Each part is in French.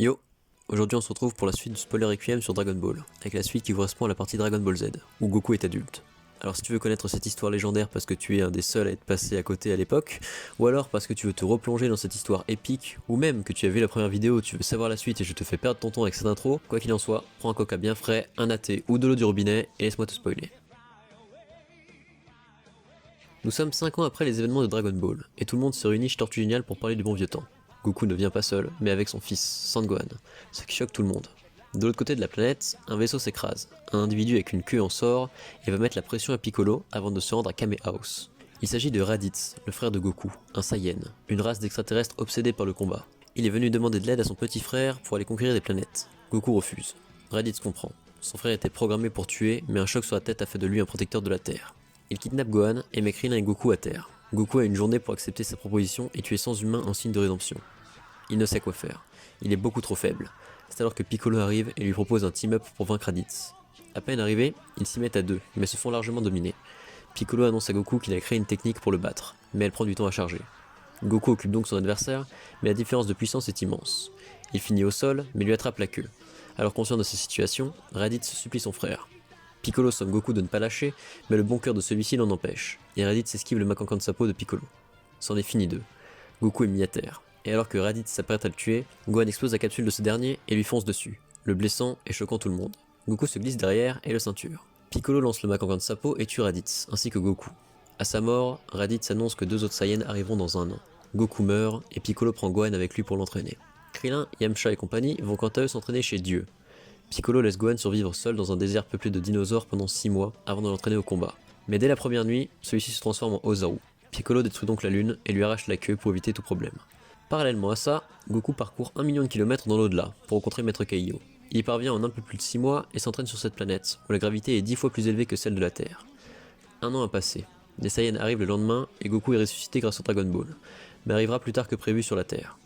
Yo, aujourd'hui on se retrouve pour la suite du spoiler Requiem sur Dragon Ball, avec la suite qui correspond à la partie Dragon Ball Z, où Goku est adulte. Alors si tu veux connaître cette histoire légendaire parce que tu es un des seuls à être passé à côté à l'époque, ou alors parce que tu veux te replonger dans cette histoire épique, ou même que tu as vu la première vidéo, tu veux savoir la suite et je te fais perdre ton temps avec cette intro, quoi qu'il en soit, prends un coca bien frais, un athée ou de l'eau du robinet et laisse-moi te spoiler. Nous sommes 5 ans après les événements de Dragon Ball, et tout le monde se réunit chez Tortue Géniale pour parler du bon vieux temps. Goku ne vient pas seul, mais avec son fils, Sangohan, ce qui choque tout le monde. De l'autre côté de la planète, un vaisseau s'écrase, un individu avec une queue en sort, et va mettre la pression à Piccolo avant de se rendre à Kame House. Il s'agit de Raditz, le frère de Goku, un Saiyan, une race d'extraterrestres obsédés par le combat. Il est venu demander de l'aide à son petit frère pour aller conquérir des planètes. Goku refuse. Raditz comprend. Son frère était programmé pour tuer, mais un choc sur la tête a fait de lui un protecteur de la Terre. Il kidnappe Gohan et met Krillin et Goku à terre. Goku a une journée pour accepter sa proposition et tuer 100 humains en signe de rédemption. Il ne sait quoi faire. Il est beaucoup trop faible. C'est alors que Piccolo arrive et lui propose un team-up pour vaincre Raditz. À peine arrivés, ils s'y mettent à deux, mais se font largement dominer. Piccolo annonce à Goku qu'il a créé une technique pour le battre, mais elle prend du temps à charger. Goku occupe donc son adversaire, mais la différence de puissance est immense. Il finit au sol, mais lui attrape la queue. Alors conscient de sa situation, Raditz supplie son frère. Piccolo somme Goku de ne pas lâcher, mais le bon cœur de celui-ci l'en empêche, et Raditz esquive le Makankan Sapo de Piccolo. C'en est fini d'eux. Goku est mis à terre, et alors que Raditz s'apprête à le tuer, Gohan explose la capsule de ce dernier et lui fonce dessus, le blessant et choquant tout le monde. Goku se glisse derrière et le ceinture. Piccolo lance le Makankan Sapo et tue Raditz, ainsi que Goku. À sa mort, Raditz annonce que deux autres Saiyans arriveront dans un an. Goku meurt, et Piccolo prend Gohan avec lui pour l'entraîner. Krillin, Yamcha et compagnie vont quant à eux s'entraîner chez Dieu. Piccolo laisse Gohan survivre seul dans un désert peuplé de dinosaures pendant 6 mois avant de l'entraîner au combat. Mais dès la première nuit, celui-ci se transforme en Ozaru. Piccolo détruit donc la lune et lui arrache la queue pour éviter tout problème. Parallèlement à ça, Goku parcourt 1 million de kilomètres dans l'au-delà pour rencontrer Maître Kaiô. Il y parvient en un peu plus de 6 mois et s'entraîne sur cette planète, où la gravité est 10 fois plus élevée que celle de la Terre. Un an a passé. Des Saiyans arrivent le lendemain et Goku est ressuscité grâce au Dragon Ball, mais arrivera plus tard que prévu sur la Terre.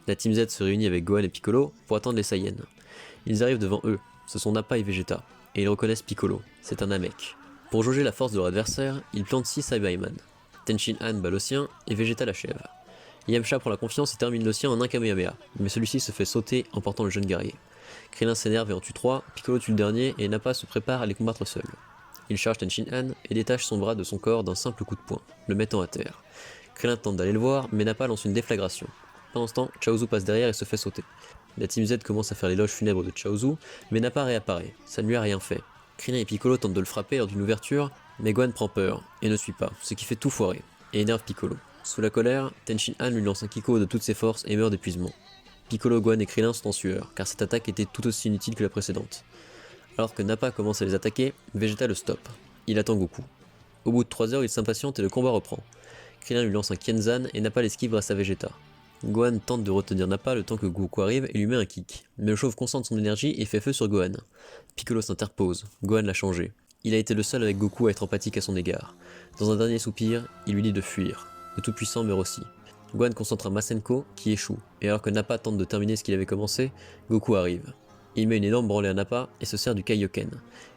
La Team Z se réunit avec Gohan et Piccolo pour attendre les Saiyans. Ils arrivent devant eux, ce sont Nappa et Vegeta, et ils reconnaissent Piccolo, c'est un Namek. Pour jauger la force de leur adversaire, ils plantent 6 Saiyaman. Tenshin Han bat le sien et Vegeta l'achève. Yamcha prend la confiance et termine le sien en un Kamehameha, mais celui-ci se fait sauter en portant le jeune guerrier. Krillin s'énerve et en tue 3, Piccolo tue le dernier et Nappa se prépare à les combattre seul. Il charge Tenshin Han et détache son bras de son corps d'un simple coup de poing, le mettant à terre. Krillin tente d'aller le voir, mais Nappa lance une déflagration. Pendant ce temps, Chaozu passe derrière et se fait sauter. La Team Z commence à faire l'éloge funèbre de Chaozu, mais Nappa réapparaît, ça ne lui a rien fait. Krillin et Piccolo tentent de le frapper lors d'une ouverture, mais Gohan prend peur, et ne suit pas, ce qui fait tout foirer, et énerve Piccolo. Sous la colère, Tenshin Han lui lance un Kiko de toutes ses forces et meurt d'épuisement. Piccolo, Gohan et Krillin sont en sueur, car cette attaque était tout aussi inutile que la précédente. Alors que Nappa commence à les attaquer, Vegeta le stoppe. Il attend Goku. Au bout de 3 heures, il s'impatiente et le combat reprend. Krillin lui lance un Kienzan et Nappa l'esquive grâce à Vegeta. Gohan tente de retenir Nappa le temps que Goku arrive et lui met un kick, mais le chauve concentre son énergie et fait feu sur Gohan. Piccolo s'interpose, Gohan l'a changé. Il a été le seul avec Goku à être empathique à son égard. Dans un dernier soupir, il lui dit de fuir. Le tout-puissant meurt aussi. Gohan concentre un Masenko qui échoue, et alors que Nappa tente de terminer ce qu'il avait commencé, Goku arrive. Il met une énorme branlée à Nappa et se sert du Kaioken,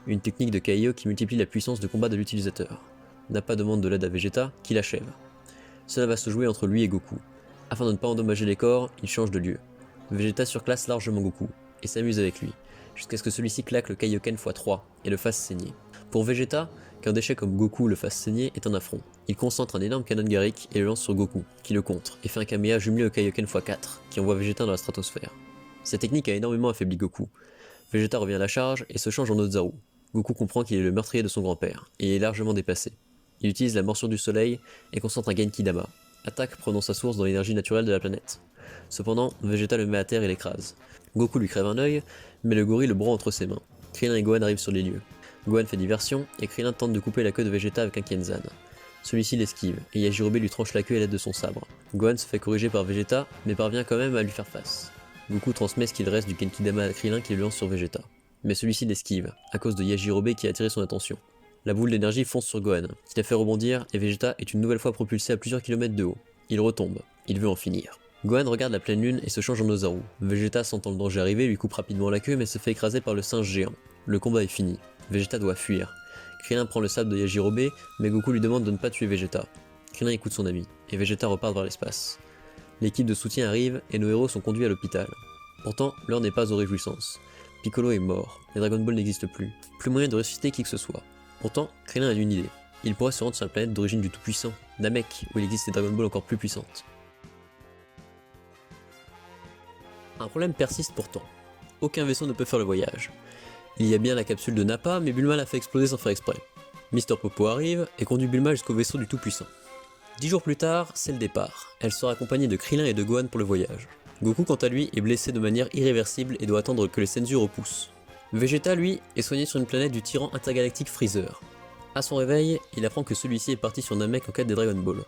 une technique de Kaiô qui multiplie la puissance de combat de l'utilisateur. Nappa demande de l'aide à Vegeta, qui l'achève. Cela va se jouer entre lui et Goku. Afin de ne pas endommager les corps, il change de lieu. Vegeta surclasse largement Goku, et s'amuse avec lui, jusqu'à ce que celui-ci claque le Kaioken x3 et le fasse saigner. Pour Vegeta, qu'un déchet comme Goku le fasse saigner est un affront. Il concentre un énorme canon Garrick et le lance sur Goku, qui le contre, et fait un Kameha jumelé au Kaioken x4, qui envoie Vegeta dans la stratosphère. Cette technique a énormément affaibli Goku. Vegeta revient à la charge et se change en Ozaru. Goku comprend qu'il est le meurtrier de son grand-père, et est largement dépassé. Il utilise la morsure du soleil et concentre un Genki-Dama, attaque prenant sa source dans l'énergie naturelle de la planète. Cependant, Vegeta le met à terre et l'écrase. Goku lui crève un œil, mais le gorille le broie entre ses mains. Krillin et Gohan arrivent sur les lieux. Gohan fait diversion, et Krillin tente de couper la queue de Vegeta avec un Kienzan. Celui-ci l'esquive, et Yajirobe lui tranche la queue à l'aide de son sabre. Gohan se fait corriger par Vegeta, mais parvient quand même à lui faire face. Goku transmet ce qu'il reste du Genki-Dama à Krillin qui le lance sur Vegeta. Mais celui-ci l'esquive, à cause de Yajirobe qui a attiré son attention. La boule d'énergie fonce sur Gohan, qui la fait rebondir, et Vegeta est une nouvelle fois propulsé à plusieurs kilomètres de haut. Il retombe, il veut en finir. Gohan regarde la pleine lune et se change en Ozaru. Vegeta, sentant le danger arriver, lui coupe rapidement la queue mais se fait écraser par le singe géant. Le combat est fini. Vegeta doit fuir. Krillin prend le sabre de Yajirobe, mais Goku lui demande de ne pas tuer Vegeta. Krillin écoute son ami, et Vegeta repart vers l'espace. L'équipe de soutien arrive et nos héros sont conduits à l'hôpital. Pourtant, l'heure n'est pas aux réjouissances. Piccolo est mort, les Dragon Ball n'existent plus, plus moyen de ressusciter qui que ce soit. Pourtant, Krillin a une idée. Il pourrait se rendre sur la planète d'origine du Tout-Puissant, Namek, où il existe des Dragon Ball encore plus puissantes. Un problème persiste pourtant. Aucun vaisseau ne peut faire le voyage. Il y a bien la capsule de Nappa, mais Bulma l'a fait exploser sans faire exprès. Mister Popo arrive et conduit Bulma jusqu'au vaisseau du Tout-Puissant. 10 jours plus tard, c'est le départ. Elle sera accompagnée de Krillin et de Gohan pour le voyage. Goku quant à lui est blessé de manière irréversible et doit attendre que les Senzu repoussent. Vegeta lui est soigné sur une planète du tyran intergalactique Freezer. À son réveil, il apprend que celui-ci est parti sur Namek en quête des Dragon Ball.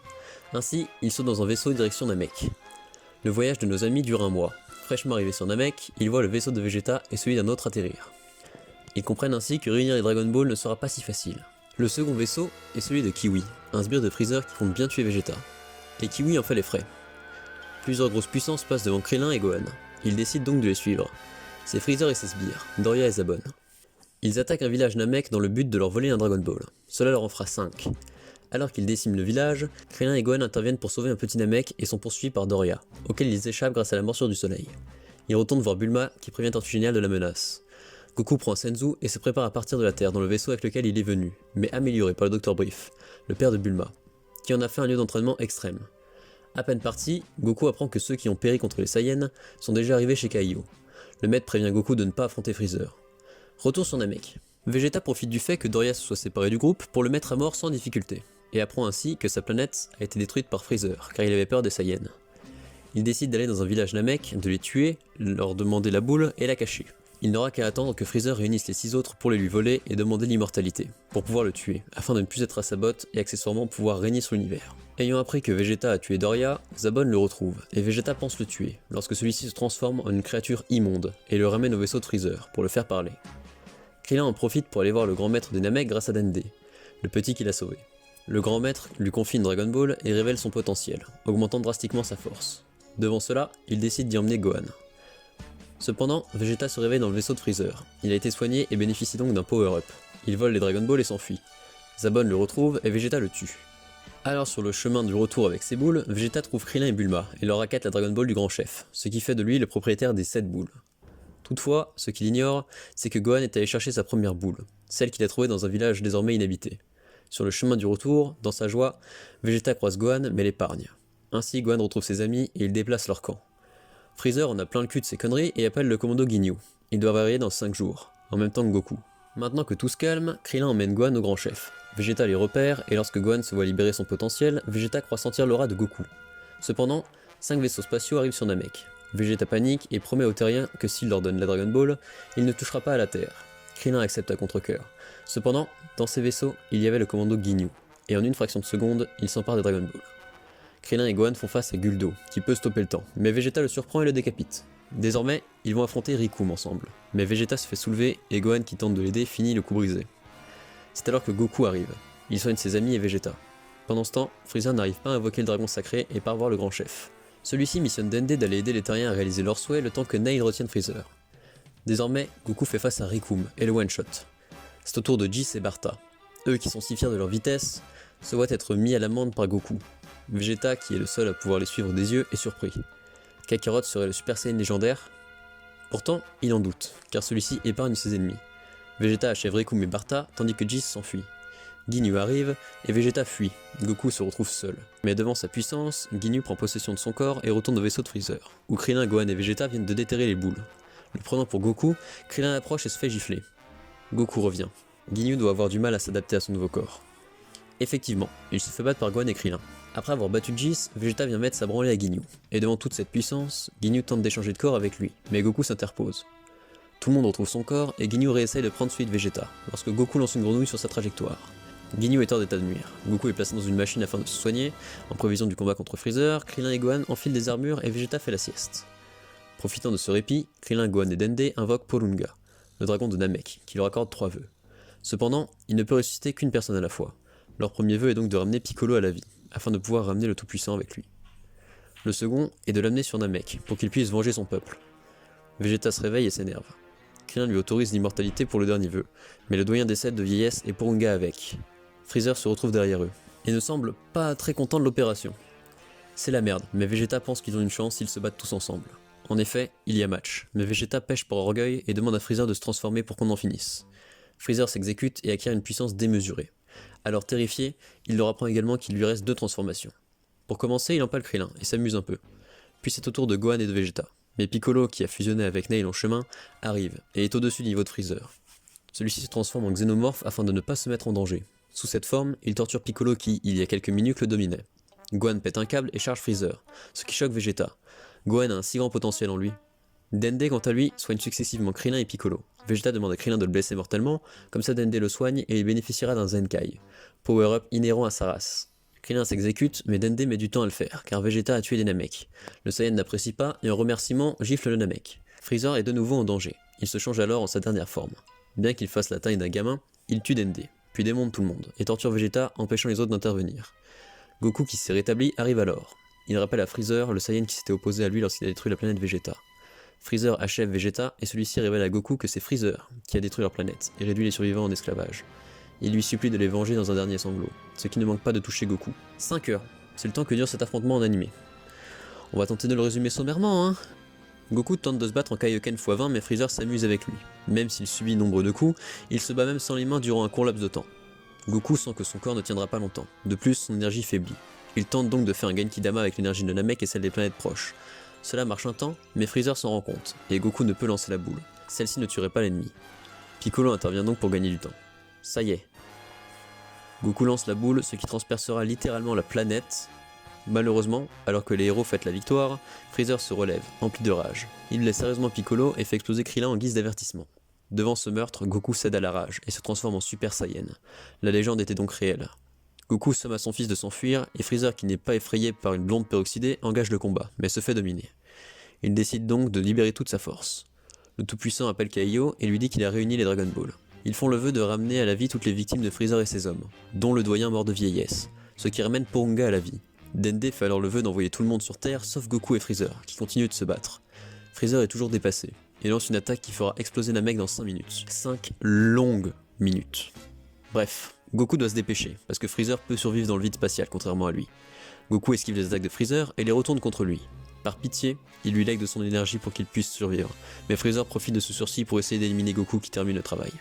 Ainsi, il saute dans un vaisseau direction Namek. Le voyage de nos amis dure un mois. Fraîchement arrivé sur Namek, ils voient le vaisseau de Vegeta et celui d'un autre atterrir. Ils comprennent ainsi que réunir les Dragon Ball ne sera pas si facile. Le second vaisseau est celui de Kiwi, un sbire de Freezer qui compte bien tuer Vegeta. Et Kiwi en fait les frais. Plusieurs grosses puissances passent devant Krillin et Gohan. Ils décident donc de les suivre. C'est Freezer et ses sbires, Doria et Zabon. Ils attaquent un village Namek dans le but de leur voler un Dragon Ball. Cela leur en fera 5. Alors qu'ils déciment le village, Krillin et Gohan interviennent pour sauver un petit Namek et sont poursuivis par Doria, auquel ils échappent grâce à la morsure du soleil. Ils retournent voir Bulma qui prévient Tortue Géniale de la menace. Goku prend Senzu et se prépare à partir de la Terre dans le vaisseau avec lequel il est venu, mais amélioré par le Dr Brief, le père de Bulma, qui en a fait un lieu d'entraînement extrême. À peine parti, Goku apprend que ceux qui ont péri contre les Saiyans sont déjà arrivés chez Kaio. Le maître prévient Goku de ne pas affronter Freezer. Retour sur Namek. Vegeta profite du fait que Doria se soit séparé du groupe pour le mettre à mort sans difficulté, et apprend ainsi que sa planète a été détruite par Freezer, car il avait peur des Saiyans. Il décide d'aller dans un village Namek, de les tuer, leur demander la boule et la cacher. Il n'aura qu'à attendre que Freezer réunisse les 6 autres pour les lui voler et demander l'immortalité, pour pouvoir le tuer, afin de ne plus être à sa botte et accessoirement pouvoir régner sur l'univers. Ayant appris que Vegeta a tué Doria, Zabon le retrouve, et Vegeta pense le tuer, lorsque celui-ci se transforme en une créature immonde, et le ramène au vaisseau de Freezer, pour le faire parler. Krillin en profite pour aller voir le grand maître des Namek grâce à Dende, le petit qu'il a sauvé. Le grand maître lui confie une Dragon Ball et révèle son potentiel, augmentant drastiquement sa force. Devant cela, il décide d'y emmener Gohan. Cependant, Vegeta se réveille dans le vaisseau de Freezer. Il a été soigné et bénéficie donc d'un power-up. Il vole les Dragon Ball et s'enfuit. Zabon le retrouve et Vegeta le tue. Alors sur le chemin du retour avec ses boules, Vegeta trouve Krillin et Bulma et leur raquette la Dragon Ball du grand chef, ce qui fait de lui le propriétaire des 7 boules. Toutefois, ce qu'il ignore, c'est que Gohan est allé chercher sa première boule, celle qu'il a trouvée dans un village désormais inhabité. Sur le chemin du retour, dans sa joie, Vegeta croise Gohan mais l'épargne. Ainsi Gohan retrouve ses amis et il déplace leur camp. Freezer en a plein le cul de ses conneries et appelle le commando Ginyu. Il doit arriver dans 5 jours, en même temps que Goku. Maintenant que tout se calme, Krillin emmène Gohan au grand chef. Vegeta les repère et lorsque Gohan se voit libérer son potentiel, Vegeta croit sentir l'aura de Goku. Cependant, 5 vaisseaux spatiaux arrivent sur Namek. Vegeta panique et promet aux terriens que s'il leur donne la Dragon Ball, il ne touchera pas à la Terre. Krillin accepte à contre-cœur. Cependant, dans ces vaisseaux, il y avait le commando Ginyu, et en une fraction de seconde, il s'empare des Dragon Ball. Krillin et Gohan font face à Guldo, qui peut stopper le temps, mais Vegeta le surprend et le décapite. Désormais, ils vont affronter Rikum ensemble, mais Vegeta se fait soulever et Gohan qui tente de l'aider finit le coup brisé. C'est alors que Goku arrive, il soigne ses amis et Vegeta. Pendant ce temps, Freezer n'arrive pas à invoquer le dragon sacré et part voir le grand chef. Celui-ci missionne Dende d'aller aider les terriens à réaliser leurs souhaits le temps que Nail retienne Freezer. Désormais, Goku fait face à Rikum et le one-shot. C'est au tour de Jis et Barta. Eux qui sont si fiers de leur vitesse, se voient être mis à l'amende par Goku. Vegeta, qui est le seul à pouvoir les suivre des yeux, est surpris. Kakarot serait le Super Saiyan légendaire? Pourtant, il en doute, car celui-ci épargne ses ennemis. Vegeta achève Rikum et Barta, tandis que Jis s'enfuit. Ginyu arrive, et Vegeta fuit. Goku se retrouve seul. Mais devant sa puissance, Ginyu prend possession de son corps et retourne au vaisseau de Freezer, où Krillin, Gohan et Vegeta viennent de déterrer les boules. Le prenant pour Goku, Krillin approche et se fait gifler. Goku revient. Ginyu doit avoir du mal à s'adapter à son nouveau corps. Effectivement, il se fait battre par Gohan et Krillin. Après avoir battu Jis, Vegeta vient mettre sa branlée à Ginyu. Et devant toute cette puissance, Ginyu tente d'échanger de corps avec lui, mais Goku s'interpose. Tout le monde retrouve son corps et Ginyu réessaye de prendre celui de Vegeta, lorsque Goku lance une grenouille sur sa trajectoire. Ginyu est hors d'état de nuire. Goku est placé dans une machine afin de se soigner. En prévision du combat contre Freezer, Krillin et Gohan enfilent des armures et Vegeta fait la sieste. Profitant de ce répit, Krillin, Gohan et Dende invoquent Porunga, le dragon de Namek, qui leur accorde 3 vœux. Cependant, il ne peut ressusciter qu'une personne à la fois. Leur premier vœu est donc de ramener Piccolo à la vie, afin de pouvoir ramener le Tout-Puissant avec lui. Le second est de l'amener sur Namek, pour qu'il puisse venger son peuple. Vegeta se réveille et s'énerve. Krillin lui autorise l'immortalité pour le dernier vœu, mais le doyen décède de vieillesse et Porunga avec. Freezer se retrouve derrière eux, et ne semble pas très content de l'opération. C'est la merde, mais Vegeta pense qu'ils ont une chance s'ils se battent tous ensemble. En effet, il y a match, mais Vegeta pêche par orgueil et demande à Freezer de se transformer pour qu'on en finisse. Freezer s'exécute et acquiert une puissance démesurée. Alors terrifié, il leur apprend également qu'il lui reste 2 transformations. Pour commencer, il empale Krillin et s'amuse un peu. Puis c'est au tour de Gohan et de Vegeta. Mais Piccolo, qui a fusionné avec Nail en chemin, arrive et est au-dessus du niveau de Freezer. Celui-ci se transforme en xénomorphe afin de ne pas se mettre en danger. Sous cette forme, il torture Piccolo qui, il y a quelques minutes, le dominait. Gohan pète un câble et charge Freezer, ce qui choque Vegeta. Gohan a un si grand potentiel en lui. Dende, quant à lui, soigne successivement Krillin et Piccolo. Vegeta demande à Krillin de le blesser mortellement, comme ça Dende le soigne et il bénéficiera d'un Zenkai, power-up inhérent à sa race. Krillin s'exécute, mais Dende met du temps à le faire, car Vegeta a tué des Namek. Le Saiyan n'apprécie pas et en remerciement gifle le Namek. Freezer est de nouveau en danger, il se change alors en sa dernière forme. Bien qu'il fasse la taille d'un gamin, il tue Dende, puis démonte tout le monde, et torture Vegeta, empêchant les autres d'intervenir. Goku, qui s'est rétabli, arrive alors. Il rappelle à Freezer le Saiyan qui s'était opposé à lui lorsqu'il a détruit la planète Vegeta. Freezer achève Vegeta, et celui-ci révèle à Goku que c'est Freezer qui a détruit leur planète, et réduit les survivants en esclavage. Il lui supplie de les venger dans un dernier sanglot, ce qui ne manque pas de toucher Goku. 5 heures, c'est le temps que dure cet affrontement en animé. On va tenter de le résumer sommairement, hein. Goku tente de se battre en Kaioken x20 mais Freezer s'amuse avec lui. Même s'il subit nombre de coups, il se bat même sans les mains durant un court laps de temps. Goku sent que son corps ne tiendra pas longtemps, de plus son énergie faiblit. Il tente donc de faire un Genki-Dama avec l'énergie de Namek et celle des planètes proches. Cela marche un temps, mais Freezer s'en rend compte, et Goku ne peut lancer la boule. Celle-ci ne tuerait pas l'ennemi. Piccolo intervient donc pour gagner du temps. Ça y est. Goku lance la boule, ce qui transpercera littéralement la planète. Malheureusement, alors que les héros fêtent la victoire, Freezer se relève, empli de rage. Il blesse sérieusement Piccolo et fait exploser Krillin en guise d'avertissement. Devant ce meurtre, Goku cède à la rage et se transforme en Super Saiyan. La légende était donc réelle. Goku somme à son fils de s'enfuir et Freezer, qui n'est pas effrayé par une blonde peroxydée, engage le combat, mais se fait dominer. Il décide donc de libérer toute sa force. Le Tout-Puissant appelle Kaiô et lui dit qu'il a réuni les Dragon Ball. Ils font le vœu de ramener à la vie toutes les victimes de Freezer et ses hommes, dont le doyen mort de vieillesse, ce qui ramène Porunga à la vie. Dende fait alors le vœu d'envoyer tout le monde sur Terre sauf Goku et Freezer, qui continuent de se battre. Freezer est toujours dépassé, et lance une attaque qui fera exploser Namek dans 5 minutes. 5 longues minutes. Bref, Goku doit se dépêcher, parce que Freezer peut survivre dans le vide spatial, contrairement à lui. Goku esquive les attaques de Freezer et les retourne contre lui. Par pitié, il lui lègue de son énergie pour qu'il puisse survivre, mais Freezer profite de ce sursis pour essayer d'éliminer Goku qui termine le travail.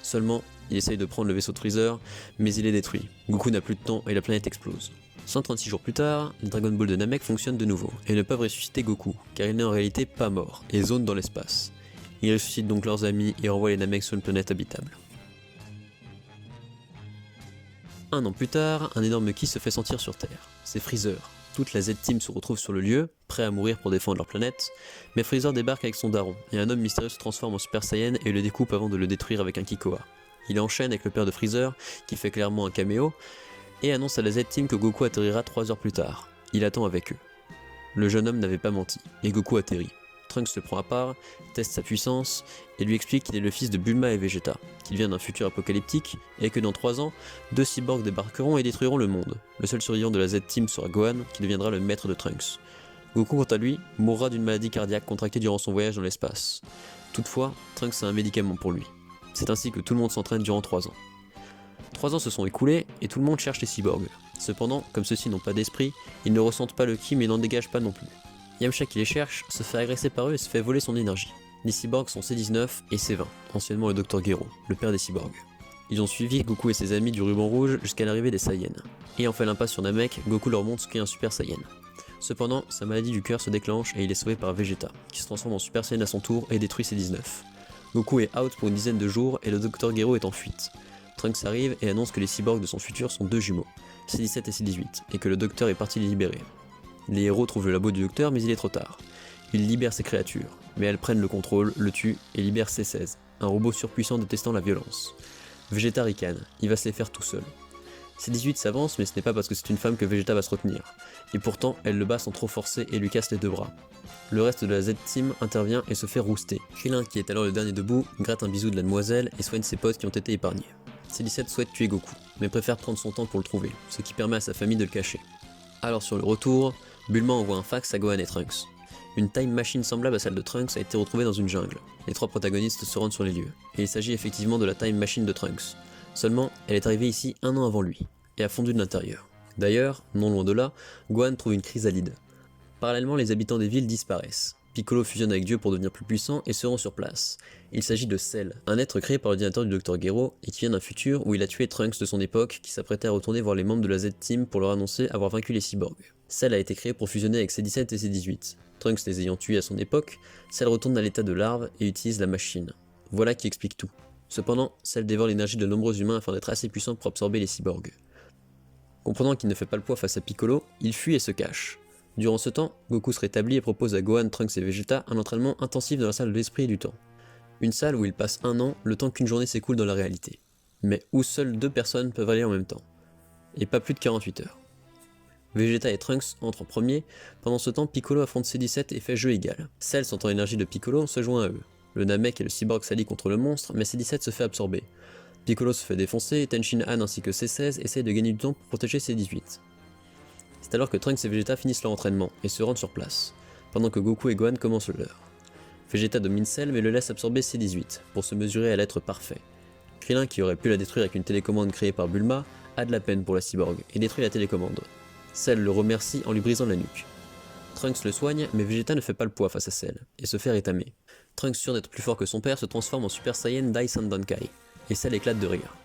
Seulement, il essaye de prendre le vaisseau de Freezer, mais il est détruit. Goku n'a plus de temps et la planète explose. 136 jours plus tard, les Dragon Ball de Namek fonctionnent de nouveau, et ne peuvent ressusciter Goku, car il n'est en réalité pas mort, et zone dans l'espace. Ils ressuscitent donc leurs amis et renvoient les Namek sur une planète habitable. Un an plus tard, un énorme ki se fait sentir sur Terre. C'est Freezer. Toute la Z-Team se retrouve sur le lieu, prêt à mourir pour défendre leur planète, mais Freezer débarque avec son daron, et un homme mystérieux se transforme en Super Saiyan et le découpe avant de le détruire avec un Kikoa. Il enchaîne avec le père de Freezer, qui fait clairement un caméo, et annonce à la Z-Team que Goku atterrira 3 heures plus tard. Il attend avec eux. Le jeune homme n'avait pas menti, et Goku atterrit. Trunks le prend à part, teste sa puissance, et lui explique qu'il est le fils de Bulma et Vegeta, qu'il vient d'un futur apocalyptique, et que dans 3 ans, 2 cyborgs débarqueront et détruiront le monde. Le seul survivant de la Z-Team sera Gohan, qui deviendra le maître de Trunks. Goku, quant à lui, mourra d'une maladie cardiaque contractée durant son voyage dans l'espace. Toutefois, Trunks a un médicament pour lui. C'est ainsi que tout le monde s'entraîne durant 3 ans. 3 ans se sont écoulés et tout le monde cherche les cyborgs. Cependant, comme ceux-ci n'ont pas d'esprit, ils ne ressentent pas le ki mais n'en dégagent pas non plus. Yamcha qui les cherche se fait agresser par eux et se fait voler son énergie. Les cyborgs sont C19 et C20, anciennement le Dr Gero, le père des cyborgs. Ils ont suivi Goku et ses amis du ruban rouge jusqu'à l'arrivée des Saiyans. Ayant fait l'impasse sur Namek, Goku leur montre ce qu'est un Super Saiyan. Cependant, sa maladie du cœur se déclenche et il est sauvé par Vegeta, qui se transforme en Super Saiyan à son tour et détruit C19. Goku est out pour une dizaine de jours et le Dr Gero est en fuite. Trunks arrive et annonce que les cyborgs de son futur sont 2 jumeaux, C17 et C18, et que le docteur est parti les libérer. Les héros trouvent le labo du docteur mais il est trop tard. Il libère ces créatures, mais elles prennent le contrôle, le tuent et libèrent C16, un robot surpuissant détestant la violence. Vegeta ricane, il va se les faire tout seul. C18 s'avance mais ce n'est pas parce que c'est une femme que Vegeta va se retenir, et pourtant elle le bat sans trop forcer et lui casse les 2 bras. Le reste de la Z-Team intervient et se fait rouster. Krillin, qui est alors le dernier debout, gratte un bisou de la demoiselle et soigne ses potes qui ont été épargnés. C17 souhaite tuer Goku, mais préfère prendre son temps pour le trouver, ce qui permet à sa famille de le cacher. Alors sur le retour, Bulma envoie un fax à Gohan et Trunks. Une time machine semblable à celle de Trunks a été retrouvée dans une jungle. Les 3 protagonistes se rendent sur les lieux, et il s'agit effectivement de la time machine de Trunks. Seulement, elle est arrivée ici 1 an avant lui, et a fondu de l'intérieur. D'ailleurs, non loin de là, Gohan trouve une chrysalide. Parallèlement, les habitants des villes disparaissent. Piccolo fusionne avec Dieu pour devenir plus puissant et se rend sur place. Il s'agit de Cell, un être créé par l'ordinateur du Dr Gero et qui vient d'un futur où il a tué Trunks de son époque qui s'apprêtait à retourner voir les membres de la Z-Team pour leur annoncer avoir vaincu les cyborgs. Cell a été créé pour fusionner avec C-17 et C-18. Trunks les ayant tués à son époque, Cell retourne à l'état de larve et utilise la machine. Voilà qui explique tout. Cependant, Cell dévore l'énergie de nombreux humains afin d'être assez puissant pour absorber les cyborgs. Comprenant qu'il ne fait pas le poids face à Piccolo, il fuit et se cache. Durant ce temps, Goku se rétablit et propose à Gohan, Trunks et Vegeta un entraînement intensif dans la salle de l'esprit et du temps. Une salle où il passe un an, le temps qu'une journée s'écoule dans la réalité. Mais où seules 2 personnes peuvent aller en même temps. Et pas plus de 48 heures. Vegeta et Trunks entrent en premier, pendant ce temps Piccolo affronte C-17 et fait jeu égal. Cell, sentant l'énergie de Piccolo, se joint à eux. Le Namek et le cyborg s'allient contre le monstre, mais C-17 se fait absorber. Piccolo se fait défoncer et Tenshin Han ainsi que C-16 essayent de gagner du temps pour protéger C-18. C'est alors que Trunks et Vegeta finissent leur entraînement et se rendent sur place, pendant que Goku et Gohan commencent le leur. Vegeta domine Cell mais le laisse absorber C-18 pour se mesurer à l'être parfait. Krillin, qui aurait pu la détruire avec une télécommande créée par Bulma, a de la peine pour la cyborg et détruit la télécommande. Cell le remercie en lui brisant la nuque. Trunks le soigne mais Vegeta ne fait pas le poids face à Cell et se fait rétamer. Trunks, sûr d'être plus fort que son père, se transforme en Super Saiyan Dai Sandankai et Cell éclate de rire.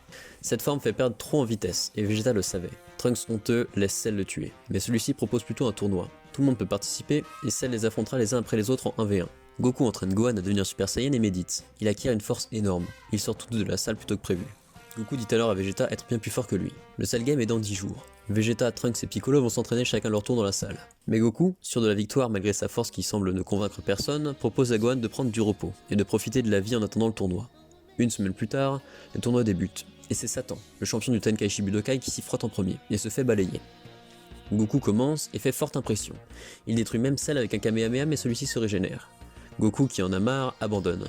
Cette forme fait perdre trop en vitesse, et Vegeta le savait. Trunks honteux laisse Cell le tuer, mais celui-ci propose plutôt un tournoi. Tout le monde peut participer, et Cell les affrontera les uns après les autres en 1v1. Goku entraîne Gohan à devenir Super Saiyan et médite. Il acquiert une force énorme. Ils sortent tous deux de la salle plutôt que prévu. Goku dit alors à Vegeta être bien plus fort que lui. Le Cell Game est dans 10 jours. Vegeta, Trunks et Piccolo vont s'entraîner chacun leur tour dans la salle. Mais Goku, sûr de la victoire malgré sa force qui semble ne convaincre personne, propose à Gohan de prendre du repos, et de profiter de la vie en attendant le tournoi. Une semaine plus tard, le tournoi débute, et c'est Satan, le champion du Tenkaichi Budokai qui s'y frotte en premier, et se fait balayer. Goku commence et fait forte impression. Il détruit même Cell avec un Kamehameha mais celui-ci se régénère. Goku, qui en a marre, abandonne.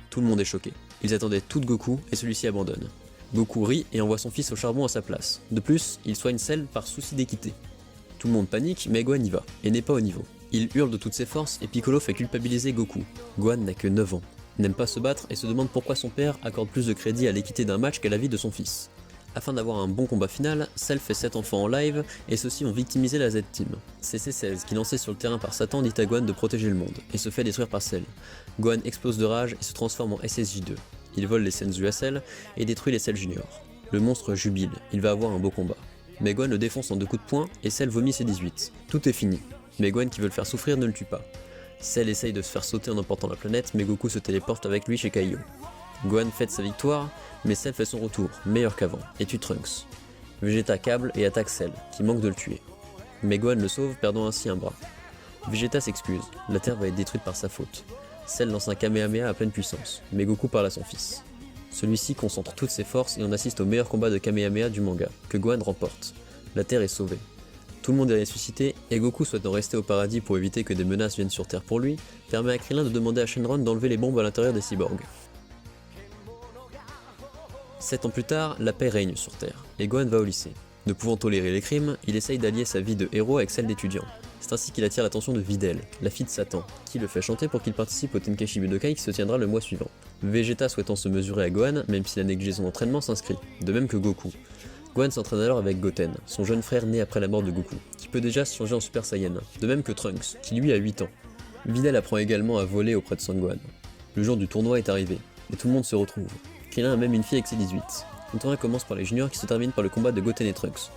Tout le monde est choqué. Ils attendaient tout de Goku et celui-ci abandonne. Goku rit et envoie son fils au charbon à sa place. De plus, il soigne Cell par souci d'équité. Tout le monde panique, mais Gohan y va, et n'est pas au niveau. Il hurle de toutes ses forces et Piccolo fait culpabiliser Goku. Gohan n'a que 9 ans. N'aime pas se battre et se demande pourquoi son père accorde plus de crédit à l'équité d'un match qu'à la vie de son fils. Afin d'avoir un bon combat final, Cell fait 7 enfants en live et ceux-ci ont victimisé la Z-Team. C'est C-16 qui, lancé sur le terrain par Satan, dit à Gohan de protéger le monde et se fait détruire par Cell. Gohan explose de rage et se transforme en SSJ-2. Il vole les Senzu à Cell et détruit les Cell Junior. Le monstre jubile, il va avoir un beau combat. Mais Gohan le défonce en 2 coups de poing et Cell vomit ses 18. Tout est fini. Mais Gohan, qui veut le faire souffrir, ne le tue pas. Cell essaye de se faire sauter en emportant la planète, mais Goku se téléporte avec lui chez Kaio. Gohan fête sa victoire, mais Cell fait son retour, meilleur qu'avant, et tue Trunks. Vegeta câble et attaque Cell, qui manque de le tuer. Mais Gohan le sauve, perdant ainsi un bras. Vegeta s'excuse, la Terre va être détruite par sa faute. Cell lance un Kamehameha à pleine puissance, mais Goku parle à son fils. Celui-ci concentre toutes ses forces et on assiste au meilleur combat de Kamehameha du manga, que Gohan remporte. La Terre est sauvée. Tout le monde est ressuscité, et Goku, souhaitant rester au paradis pour éviter que des menaces viennent sur Terre pour lui, permet à Krillin de demander à Shenron d'enlever les bombes à l'intérieur des cyborgs. 7 ans plus tard, la paix règne sur Terre, et Gohan va au lycée. Ne pouvant tolérer les crimes, il essaye d'allier sa vie de héros avec celle d'étudiant. C'est ainsi qu'il attire l'attention de Videl, la fille de Satan, qui le fait chanter pour qu'il participe au Tenkaichi Budokai qui se tiendra le mois suivant. Vegeta, souhaitant se mesurer à Gohan, même s'il a négligé son entraînement, s'inscrit, de même que Goku. Gohan s'entraîne alors avec Goten, son jeune frère né après la mort de Goku, qui peut déjà se changer en Super Saiyan, de même que Trunks, qui lui a 8 ans. Videl apprend également à voler auprès de Son Gohan. Le jour du tournoi est arrivé, et tout le monde se retrouve. Krillin a même une fille avec ses 18. Le tournoi commence par les juniors qui se termine par le combat de Goten et Trunks.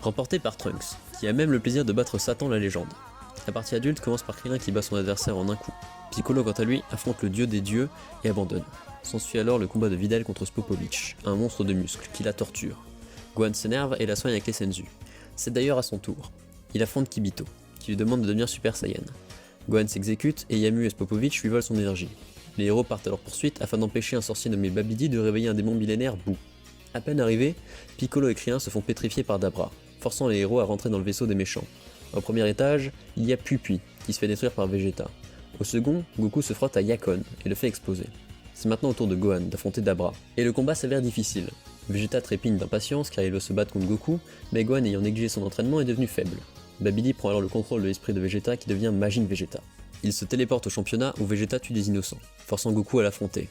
Remporté par Trunks, qui a même le plaisir de battre Satan la légende. La partie adulte commence par Krillin qui bat son adversaire en un coup. Piccolo quant à lui affronte le dieu des dieux et abandonne. S'ensuit alors le combat de Videl contre Spopovich, un monstre de muscles qui la torture. Gohan s'énerve et la soigne avec les Senzu. C'est d'ailleurs à son tour. Il affronte Kibito, qui lui demande de devenir Super Saiyan. Gohan s'exécute et Yamu et Spopovich lui volent son énergie. Les héros partent à leur poursuite afin d'empêcher un sorcier nommé Babidi de réveiller un démon millénaire, Boo. À peine arrivés, Piccolo et Krillin se font pétrifier par Dabra, forçant les héros à rentrer dans le vaisseau des méchants. Au premier étage, il y a Pupui, qui se fait détruire par Vegeta. Au second, Goku se frotte à Yakon et le fait exploser. C'est maintenant au tour de Gohan d'affronter Dabra, et le combat s'avère difficile. Vegeta trépigne d'impatience car il veut se battre contre Goku, mais Gohan ayant négligé son entraînement est devenu faible. Babidi prend alors le contrôle de l'esprit de Vegeta qui devient Majin Vegeta. Il se téléporte au championnat où Vegeta tue des innocents, forçant Goku à l'affronter.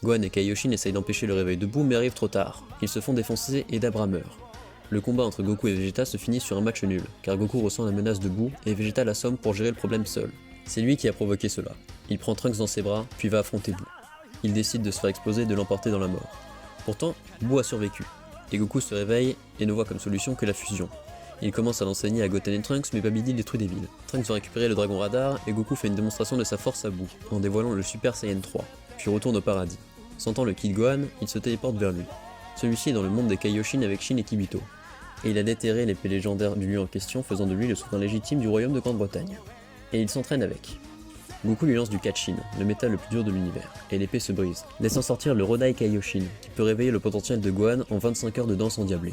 Gohan et Kaioshin essayent d'empêcher le réveil de Boo mais arrivent trop tard. Ils se font défoncer et Dabra meurt. Le combat entre Goku et Vegeta se finit sur un match nul, car Goku ressent la menace de Boo et Vegeta l'assomme pour gérer le problème seul. C'est lui qui a provoqué cela. Il prend Trunks dans ses bras, puis va affronter Boo. Il décide de se faire exploser et de l'emporter dans la mort. Pourtant, Boo a survécu. Et Goku se réveille et ne voit comme solution que la fusion. Il commence à l'enseigner à Goten et Trunks, mais Babidi détruit des villes. Trunks va récupérer le dragon radar et Goku fait une démonstration de sa force à Boo, en dévoilant le Super Saiyan 3, puis retourne au paradis. Sentant le Kid Gohan, il se téléporte vers lui. Celui-ci est dans le monde des Kaioshin avec Shin et Kibito. Et il a déterré l'épée légendaire du lieu en question, faisant de lui le souverain légitime du royaume de Grande-Bretagne. Et il s'entraîne avec. Goku lui lance du Kachin, le métal le plus dur de l'univers, et l'épée se brise, laissant sortir le Rodai Kaioshin, qui peut réveiller le potentiel de Gohan en 25 heures de danse endiablée.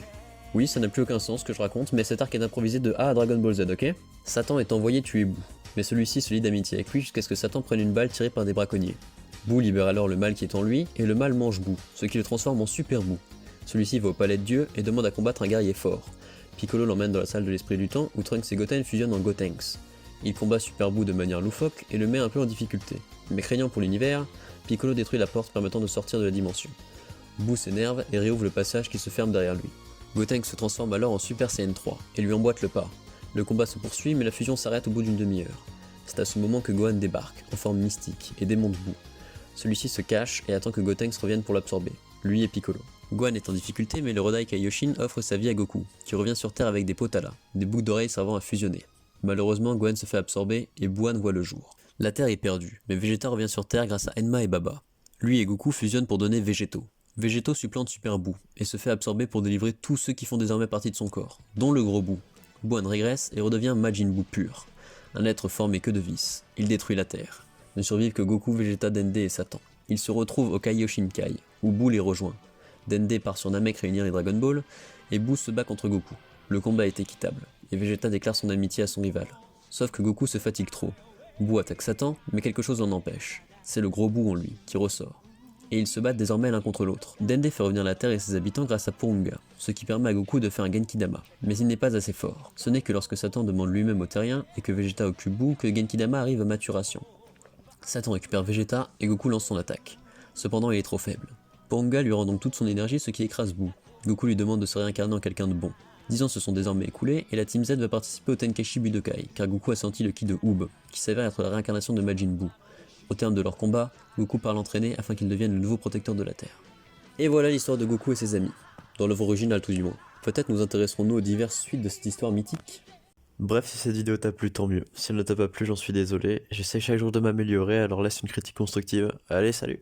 Oui, ça n'a plus aucun sens ce que je raconte, mais cet arc est improvisé de A à Dragon Ball Z, ok? Satan est envoyé tuer Boo, mais celui-ci se lie d'amitié avec lui jusqu'à ce que Satan prenne une balle tirée par des braconniers. Boo libère alors le mal qui est en lui, et le mal mange Boo, ce qui le transforme en Super Boo. Celui-ci va au palais de Dieu et demande à combattre un guerrier fort. Piccolo l'emmène dans la salle de l'esprit du temps où Trunks et Goten fusionnent en Gotenks. Il combat Super Boo de manière loufoque et le met un peu en difficulté. Mais craignant pour l'univers, Piccolo détruit la porte permettant de sortir de la dimension. Boo s'énerve et réouvre le passage qui se ferme derrière lui. Gotenks se transforme alors en Super Saiyan 3 et lui emboîte le pas. Le combat se poursuit mais la fusion s'arrête au bout d'une demi-heure. C'est à ce moment que Gohan débarque, en forme mystique, et démonte Boo. Celui-ci se cache et attend que Gotenks revienne pour l'absorber, lui et Piccolo. Gohan est en difficulté mais le Rodai Kaioshin offre sa vie à Goku, qui revient sur Terre avec des Potala, des boucles d'oreilles servant à fusionner. Malheureusement, Gohan se fait absorber et Buan voit le jour. La Terre est perdue, mais Vegeta revient sur Terre grâce à Enma et Baba. Lui et Goku fusionnent pour donner Végéto. Végéto supplante Super Boo et se fait absorber pour délivrer tous ceux qui font désormais partie de son corps, dont le gros Boo. Buan régresse et redevient Majin Buu pur, un être formé que de vices. Il détruit la Terre. Ne survivent que Goku, Vegeta, Dende et Satan. Ils se retrouvent au Kaioshin Kai, où Boo les rejoint. Dende part sur Namek réunir les Dragon Ball, et Boo se bat contre Goku. Le combat est équitable, et Vegeta déclare son amitié à son rival. Sauf que Goku se fatigue trop. Boo attaque Satan, mais quelque chose l'en empêche. C'est le gros Boo en lui, qui ressort. Et ils se battent désormais l'un contre l'autre. Dende fait revenir la Terre et ses habitants grâce à Porunga, ce qui permet à Goku de faire un Genkidama. Mais il n'est pas assez fort. Ce n'est que lorsque Satan demande lui-même aux Terriens et que Vegeta occupe Boo que Genkidama arrive à maturation. Satan récupère Vegeta et Goku lance son attaque. Cependant il est trop faible. Porunga lui rend donc toute son énergie, ce qui écrase Boo. Goku lui demande de se réincarner en quelqu'un de bon. 10 ans se sont désormais écoulés et la Team Z va participer au Tenkaichi Budokai, car Goku a senti le ki de Oob, qui s'avère être la réincarnation de Majin Buu. Au terme de leur combat, Goku part l'entraîner afin qu'il devienne le nouveau protecteur de la Terre. Et voilà l'histoire de Goku et ses amis, dans l'œuvre originale tout du moins. Peut-être nous intéresserons-nous aux diverses suites de cette histoire mythique. Bref, si cette vidéo t'a plu, tant mieux. Si elle ne t'a pas plu, j'en suis désolé. J'essaie chaque jour de m'améliorer, alors laisse une critique constructive. Allez, salut!